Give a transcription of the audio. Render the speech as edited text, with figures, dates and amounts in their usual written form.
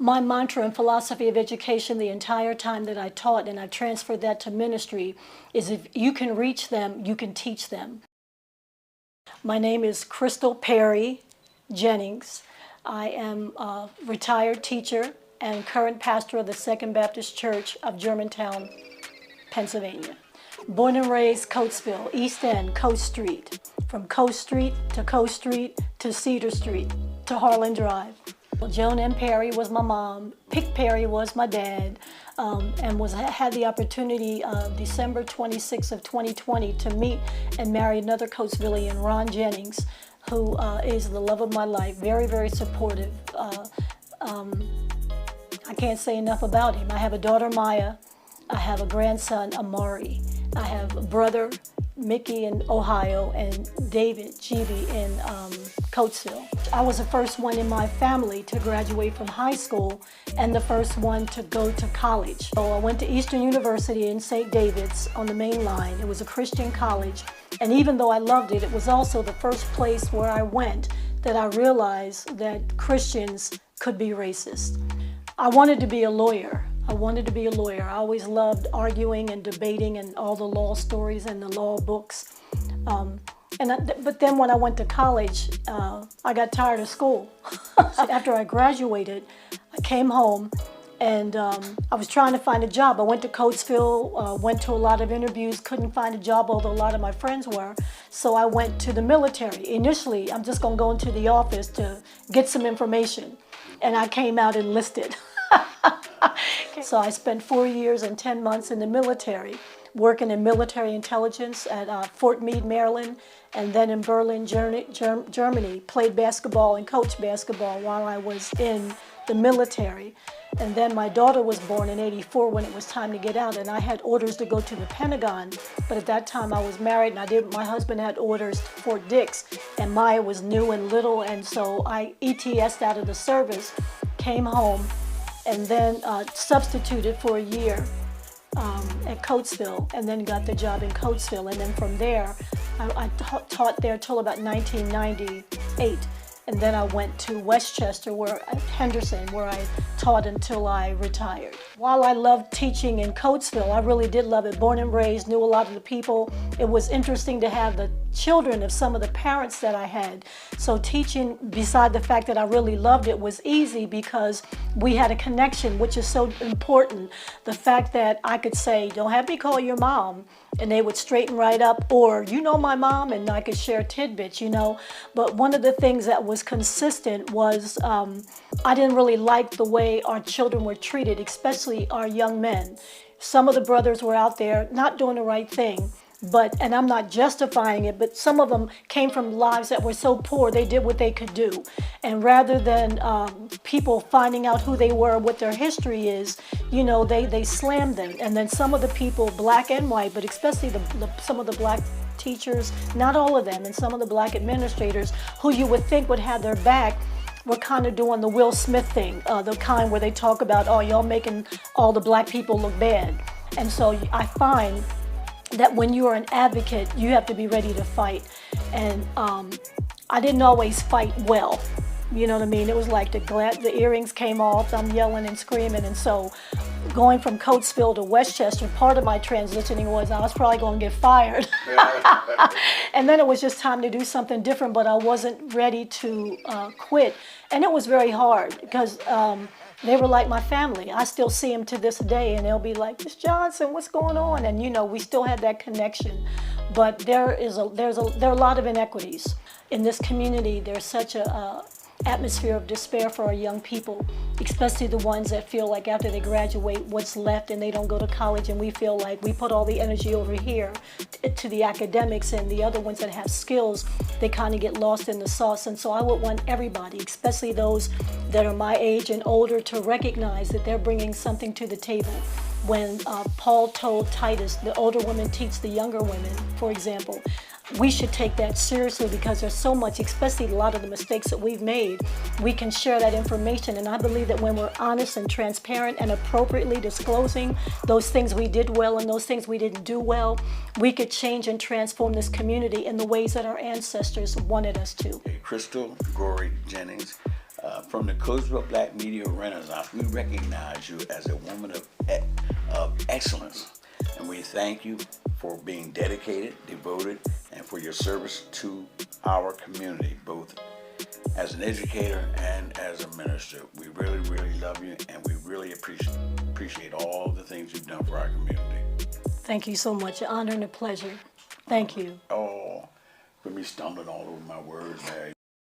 My mantra and philosophy of education the entire time that I taught, and I transferred that to ministry, is if you can reach them, you can teach them. My name is Crystal Perry Jennings. I am a retired teacher and current pastor of the Second Baptist Church of Germantown, Pennsylvania. Born and raised Coatesville, East End, Coast Street. From Coast Street to Cedar Street to Harlan Drive. Joan M. Perry was my mom, Pick Perry was my dad, and had the opportunity December 26th of 2020 to meet and marry another Coatesvillian, Ron Jennings, who is the love of my life, very, very supportive. I can't say enough about him. I have a daughter, Maya. I have a grandson, Amari. I have a brother, Mickey in Ohio, and David, GB in Coatesville. I was the first one in my family to graduate from high school and the first one to go to college. So I went to Eastern University in St. David's on the main line. It was a Christian college, and even though I loved it, it was also the first place where I went that I realized that Christians could be racist. I wanted to be a lawyer. I I always loved arguing and debating and all the law stories and the law books. But then when I went to college, I got tired of school. After I graduated, I came home and I was trying to find a job. I went to Coatesville, went to a lot of interviews, couldn't find a job, although a lot of my friends were. So I went to the military. Initially, I'm just gonna go into the office to get some information. And I came out enlisted. So I spent 4 years and 10 months in the military, working in military intelligence at Fort Meade, Maryland, and then in Berlin, Germany. Played basketball and coached basketball while I was in the military. And then my daughter was born in '84 when it was time to get out, and I had orders to go to the Pentagon. But at that time I was married, and my husband had orders to Fort Dix, and Maya was new and little, and so I ETS'd out of the service, came home, and then substituted for a year at Coatesville, and then got the job in Coatesville. And then from there, I taught there till about 1998. And then I went to Westchester, Henderson, where I taught until I retired. While I loved teaching in Coatesville, I really did love it. Born and raised, knew a lot of the people. It was interesting to have the children of some of the parents that I had. So teaching, beside the fact that I really loved it, was easy because we had a connection, which is so important. The fact that I could say, don't have me call your mom, and they would straighten right up, or you know my mom, and I could share tidbits, you know. But one of the things that was consistent was I didn't really like the way our children were treated, especially our young men. Some of the brothers were out there not doing the right thing, and I'm not justifying it, but some of them came from lives that were so poor they did what they could do. And rather than people finding out who they were, what their history is, you know, they slammed them. And then some of the people, black and white, but especially some of the black teachers, not all of them, and some of the black administrators who you would think would have their back, were kind of doing the Will Smith thing, the kind where they talk about, oh, y'all making all the black people look bad. And so I find that when you are an advocate, you have to be ready to fight. And I didn't always fight well. You know what I mean? It was like the earrings came off, I'm yelling and screaming. And so going from Coatesville to Westchester, part of my transitioning was I was probably going to get fired. And then it was just time to do something different, but I wasn't ready to quit. And it was very hard because they were like my family. I still see them to this day, and they'll be like, Miss Johnson, what's going on? And you know, we still had that connection. But there are a lot of inequities in this community. There's such a atmosphere of despair for our young people, especially the ones that feel like after they graduate, what's left, and they don't go to college, and we feel like we put all the energy over here to the academics, and the other ones that have skills, they kind of get lost in the sauce. And so I would want everybody, especially those that are my age and older, to recognize that they're bringing something to the table. When Paul told Titus, the older women teach the younger women, for example, we should take that seriously because there's so much, especially a lot of the mistakes that we've made. We can share that information, and I believe that when we're honest and transparent and appropriately disclosing those things we did well and those things we didn't do well, we could change and transform this community in the ways that our ancestors wanted us to. Crystal Gory Jennings, From the Coatesville Black Media Renaissance, we recognize you as a woman of excellence, and we thank you for being dedicated, devoted, and for your service to our community, both as an educator and as a minister. We really, really love you, and we really appreciate all the things you've done for our community. Thank you so much. An honor and a pleasure. Thank you. Oh, for me stumbling all over my words, Mary.